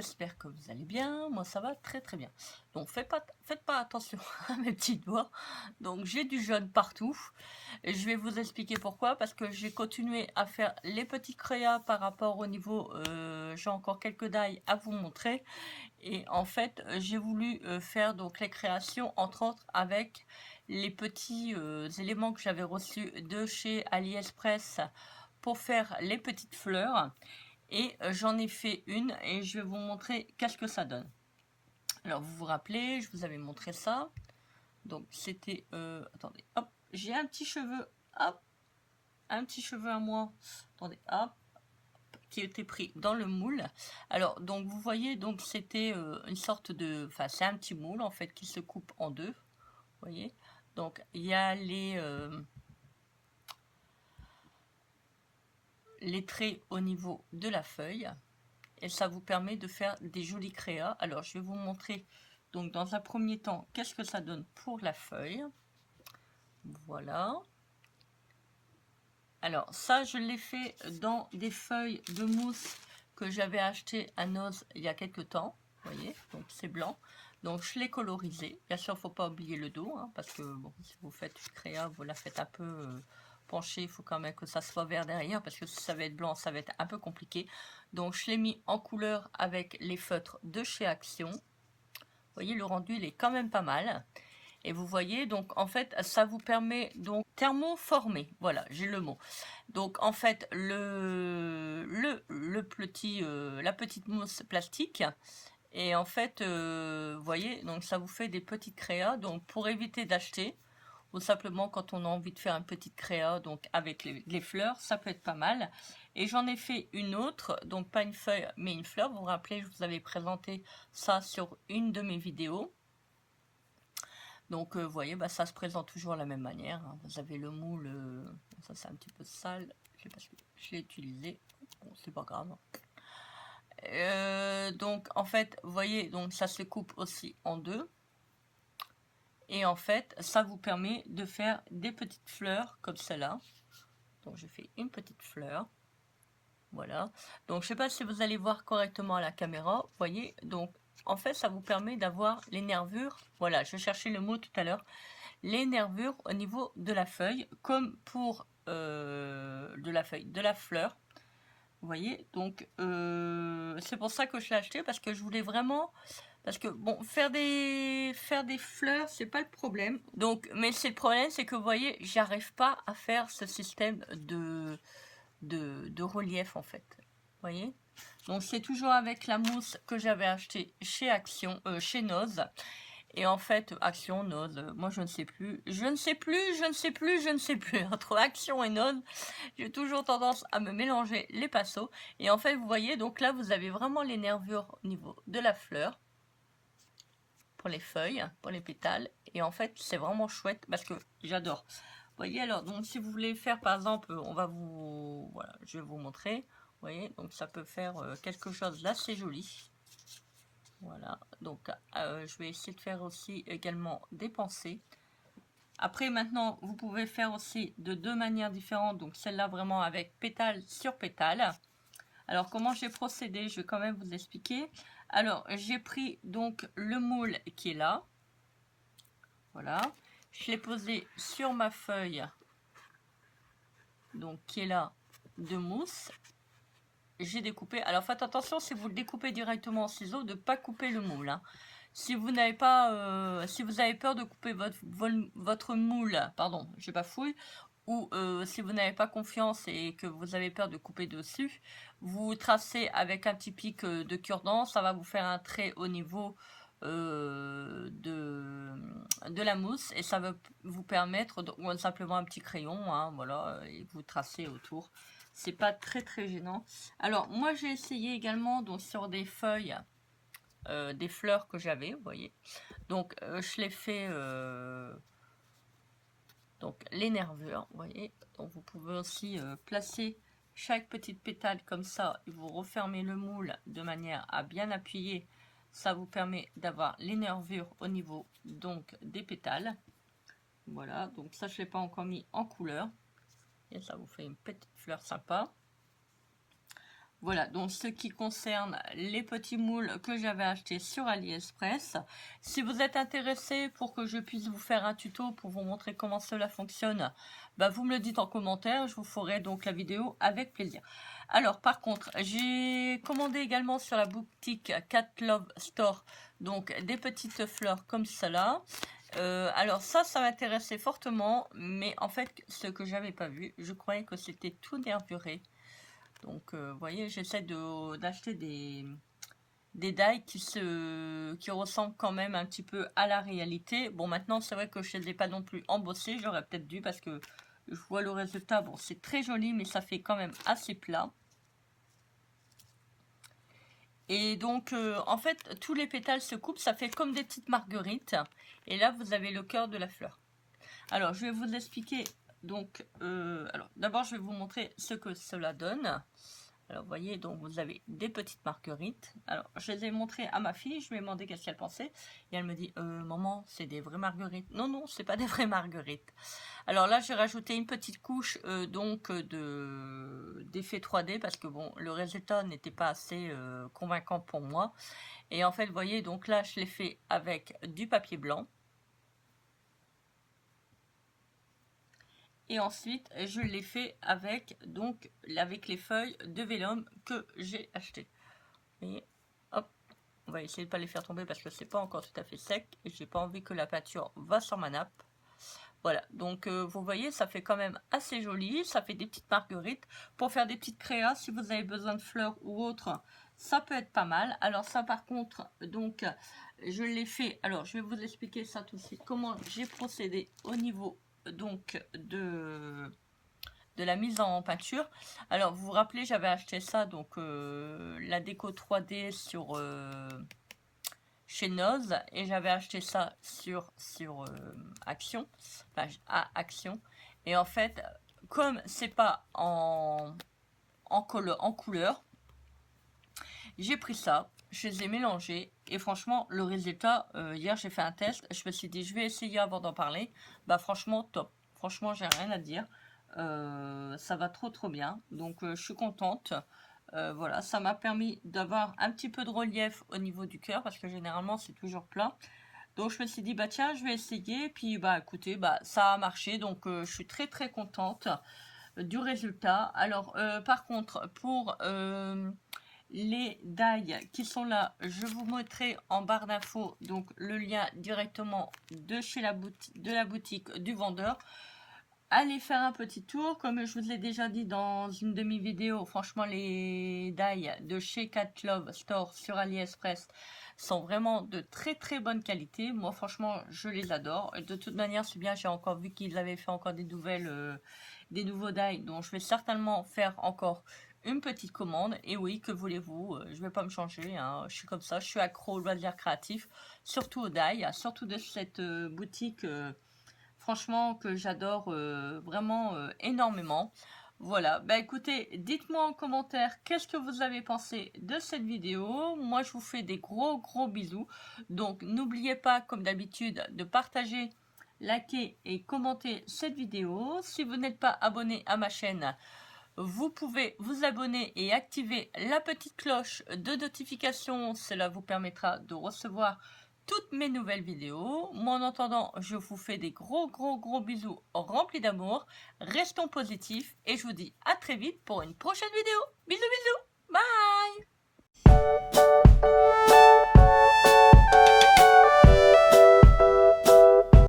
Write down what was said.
j'espère que vous allez bien. Moi, ça va très très bien. Donc, faites pas attention à mes petits doigts. Donc, j'ai du jaune partout. Et je vais vous expliquer pourquoi. Parce que j'ai continué à faire les petits créas par rapport au niveau... j'ai encore quelques dailles à vous montrer. Et en fait, j'ai voulu faire donc les créations, entre autres, avec les petits éléments que j'avais reçus de chez AliExpress pour faire les petites fleurs. Et j'en ai fait une et je vais vous montrer qu'est-ce que ça donne. Alors vous vous rappelez, je vous avais montré ça. Donc c'était... attendez, hop, j'ai un petit cheveu, hop, un petit cheveu à moi. Attendez, hop, qui était pris dans le moule. Alors donc vous voyez, donc c'était une sorte de... Enfin c'est un petit moule en fait qui se coupe en deux. Vous voyez. Donc il y a les traits au niveau de la feuille. Et ça vous permet de faire des jolis créas. Alors, je vais vous montrer, donc, dans un premier temps, qu'est-ce que ça donne pour la feuille. Voilà. Alors, ça, je l'ai fait dans des feuilles de mousse que j'avais acheté à Noz il y a quelques temps. Vous voyez, donc c'est blanc. Donc, je l'ai colorisé. Bien sûr, il ne faut pas oublier le dos, hein, parce que, bon, si vous faites une créa, vous la faites un peu... penché, il faut quand même que ça soit vert derrière parce que si ça va être blanc, ça va être un peu compliqué. Donc je l'ai mis en couleur avec les feutres de chez Action. Vous voyez, le rendu il est quand même pas mal. Et vous voyez, donc en fait, ça vous permet donc thermoformer. Voilà, j'ai le mot. Donc en fait, la petite mousse plastique. Et en fait, vous voyez, donc ça vous fait des petites créas. Donc pour éviter d'acheter, ou simplement quand on a envie de faire une petite créa, donc avec les fleurs, ça peut être pas mal. Et j'en ai fait une autre, donc pas une feuille, mais une fleur. Vous vous rappelez, je vous avais présenté ça sur une de mes vidéos. Donc, vous voyez, bah, ça se présente toujours de la même manière. Hein. Vous avez le moule, ça c'est un petit peu sale, parce que je l'ai utilisé. Bon, c'est pas grave. Donc, en fait, vous voyez, donc ça se coupe aussi en deux. Et en fait, ça vous permet de faire des petites fleurs comme celle-là. Donc, je fais une petite fleur. Voilà. Donc, je ne sais pas si vous allez voir correctement à la caméra. Vous voyez, donc, en fait, ça vous permet d'avoir les nervures. Voilà, je cherchais le mot tout à l'heure. Les nervures au niveau de la feuille, comme pour de la fleur. Vous voyez, donc, c'est pour ça que je l'ai acheté, parce que je voulais vraiment... Parce que, bon, faire des fleurs, c'est pas le problème. Donc, mais c'est le problème, c'est que, vous voyez, j'arrive pas à faire ce système de relief, en fait. Vous voyez. Donc, c'est toujours avec la mousse que j'avais acheté chez Action, chez Noz. Et en fait, Action, Noz, moi, je ne sais plus. Je ne sais plus. Entre Action et Noz, j'ai toujours tendance à me mélanger les pinceaux. Et en fait, vous voyez, donc là, vous avez vraiment les nervures au niveau de la fleur. Pour les feuilles, pour les pétales. Et en fait, c'est vraiment chouette parce que j'adore. Vous voyez, alors, donc si vous voulez faire, par exemple, voilà, je vais vous montrer. Vous voyez, donc ça peut faire quelque chose d'assez joli. Voilà, donc je vais essayer de faire aussi également des pensées. Après, maintenant, vous pouvez faire aussi de deux manières différentes. Donc, celle-là, vraiment avec pétale sur pétale. Alors, comment j'ai procédé? Je vais quand même vous expliquer. Alors, j'ai pris donc le moule qui est là. Voilà. Je l'ai posé sur ma feuille, donc qui est là, de mousse. J'ai découpé. Alors, faites attention, si vous le découpez directement en ciseaux, de ne pas couper le moule. Hein. Si vous n'avez pas, si vous avez peur de couper votre moule, pardon, j'ai pas fouille, ou si vous n'avez pas confiance et que vous avez peur de couper dessus, vous tracez avec un petit pic de cure-dent, ça va vous faire un trait au niveau de la mousse et ça va vous permettre, ou simplement un petit crayon, hein, voilà, et vous tracez autour. C'est pas très très gênant. Alors moi j'ai essayé également donc sur des feuilles, des fleurs que j'avais, vous voyez. Donc je l'ai fait donc les nervures, vous voyez. Donc vous pouvez aussi placer chaque petite pétale comme ça et vous refermez le moule de manière à bien appuyer. Ça vous permet d'avoir les nervures au niveau donc des pétales. Voilà, donc ça je ne l'ai pas encore mis en couleur. Et ça vous fait une petite fleur sympa. Voilà, donc ce qui concerne les petits moules que j'avais achetés sur AliExpress. Si vous êtes intéressé pour que je puisse vous faire un tuto pour vous montrer comment cela fonctionne, bah vous me le dites en commentaire, je vous ferai donc la vidéo avec plaisir. Alors par contre, j'ai commandé également sur la boutique Cat Love Store donc des petites fleurs comme cela. Alors ça m'intéressait fortement, mais en fait ce que j'avais pas vu, je croyais que c'était tout nervuré. Donc, vous voyez, j'essaie d'acheter des die qui ressemblent quand même un petit peu à la réalité. Bon, maintenant, c'est vrai que je ne les ai pas non plus embossés. J'aurais peut-être dû parce que je vois le résultat. Bon, c'est très joli, mais ça fait quand même assez plat. Et donc, en fait, tous les pétales se coupent. Ça fait comme des petites marguerites. Et là, vous avez le cœur de la fleur. Alors, je vais vous expliquer. Donc, alors d'abord, je vais vous montrer ce que cela donne. Alors, vous voyez, donc vous avez des petites marguerites. Alors, je les ai montrées à ma fille. Je lui ai demandé qu'est-ce qu'elle pensait. Et elle me dit, maman, c'est des vraies marguerites. Non, non, c'est pas des vraies marguerites. Alors là, j'ai rajouté une petite couche d'effet 3D parce que bon, le résultat n'était pas assez convaincant pour moi. Et en fait, vous voyez, donc là, je l'ai fait avec du papier blanc. Et ensuite, je l'ai fait avec les feuilles de vélum que j'ai achetées. Et hop, on va essayer de ne pas les faire tomber parce que c'est pas encore tout à fait sec. Et j'ai pas envie que la peinture va sur ma nappe. Voilà, donc vous voyez, ça fait quand même assez joli. Ça fait des petites marguerites. Pour faire des petites créas, si vous avez besoin de fleurs ou autre, ça peut être pas mal. Alors ça par contre, donc je l'ai fait. Alors je vais vous expliquer ça tout de suite. Comment j'ai procédé au niveau donc de la mise en peinture. Alors vous vous rappelez, j'avais acheté ça, donc la déco 3D sur chez Noz, et j'avais acheté ça sur Action, enfin, à Action. Et en fait, comme c'est pas en couleur, j'ai pris ça, je les ai mélangés et franchement le résultat, hier j'ai fait un test, je me suis dit je vais essayer avant d'en parler. Bah franchement top, franchement j'ai rien à dire, ça va trop bien, donc je suis contente. Voilà, ça m'a permis d'avoir un petit peu de relief au niveau du cœur parce que généralement c'est toujours plat. Donc je me suis dit bah tiens je vais essayer, puis bah écoutez bah ça a marché, donc je suis très contente du résultat. Alors par contre pour les die qui sont là, je vous mettrai en barre d'infos donc le lien directement de chez la boutique du vendeur. Allez faire un petit tour, comme je vous l'ai déjà dit dans une demi-vidéo, franchement les die de chez Cat Love Store sur AliExpress sont vraiment de très bonne qualité. Moi franchement je les adore. De toute manière c'est bien, j'ai encore vu qu'ils avaient fait encore des nouveaux die, donc je vais certainement faire encore une petite commande. Et oui, que voulez-vous, je vais pas me changer, hein. Je suis comme ça, je suis accro au loisir créatif, surtout au die, surtout de cette boutique franchement que j'adore vraiment énormément. Voilà, bah écoutez, dites-moi en commentaire qu'est-ce que vous avez pensé de cette vidéo. Moi je vous fais des gros bisous. Donc n'oubliez pas comme d'habitude de partager, liker et commenter cette vidéo. Si vous n'êtes pas abonné à ma chaîne, vous pouvez vous abonner et activer la petite cloche de notification. Cela vous permettra de recevoir toutes mes nouvelles vidéos. Moi en attendant, je vous fais des gros bisous remplis d'amour. Restons positifs et je vous dis à très vite pour une prochaine vidéo. Bisous.